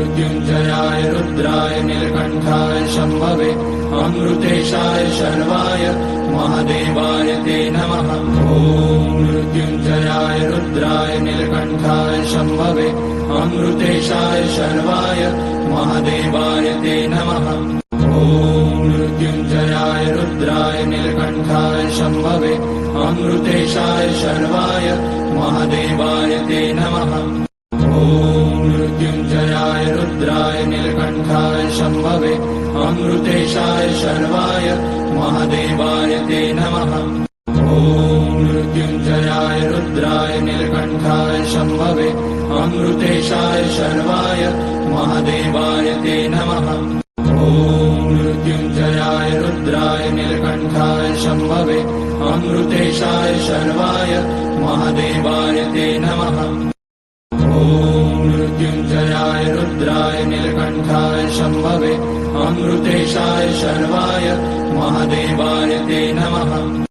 मृत्युञ्जयाय रुद्राय नीलकण्ठाय शम्भवे अमृतेशाय शर्वाय महादेवाय ते नमः। ॐ मृत्युञ्जयाय रुद्राय नीलकण्ठाय शम्भवे अमृतेशाय शर्वाय महादेवाय ते नमः। ॐ मृत्युञ्जयाय रुद्राय नीलकण्ठाय शम्भवे अमृतेशाय शर्वाय महादेवाय ते नमः। ॐ मृत्युञ्जयाय रुद्राय नीलकण्ठाय शम्भवे अमृतेशाय शर्वाय महादेवाय ते नमः। ॐ मृत्युञ्जयाय रुद्राय नीलकण्ठाय शम्भवे अमृतेशाय शर्वाय महादेवाय ते नमः। ॐ मृत्युञ्जयाय रुद्राय नीलकण्ठाय शम्भवे अमृतेशाय शर्वाय महादेवाय ते नमः। ॐ मृत्युञ्जयाय रुद्राय नीलकण्ठाय शम्भवे अमृतेशाय शर्वाय महादेवाय ते नमः।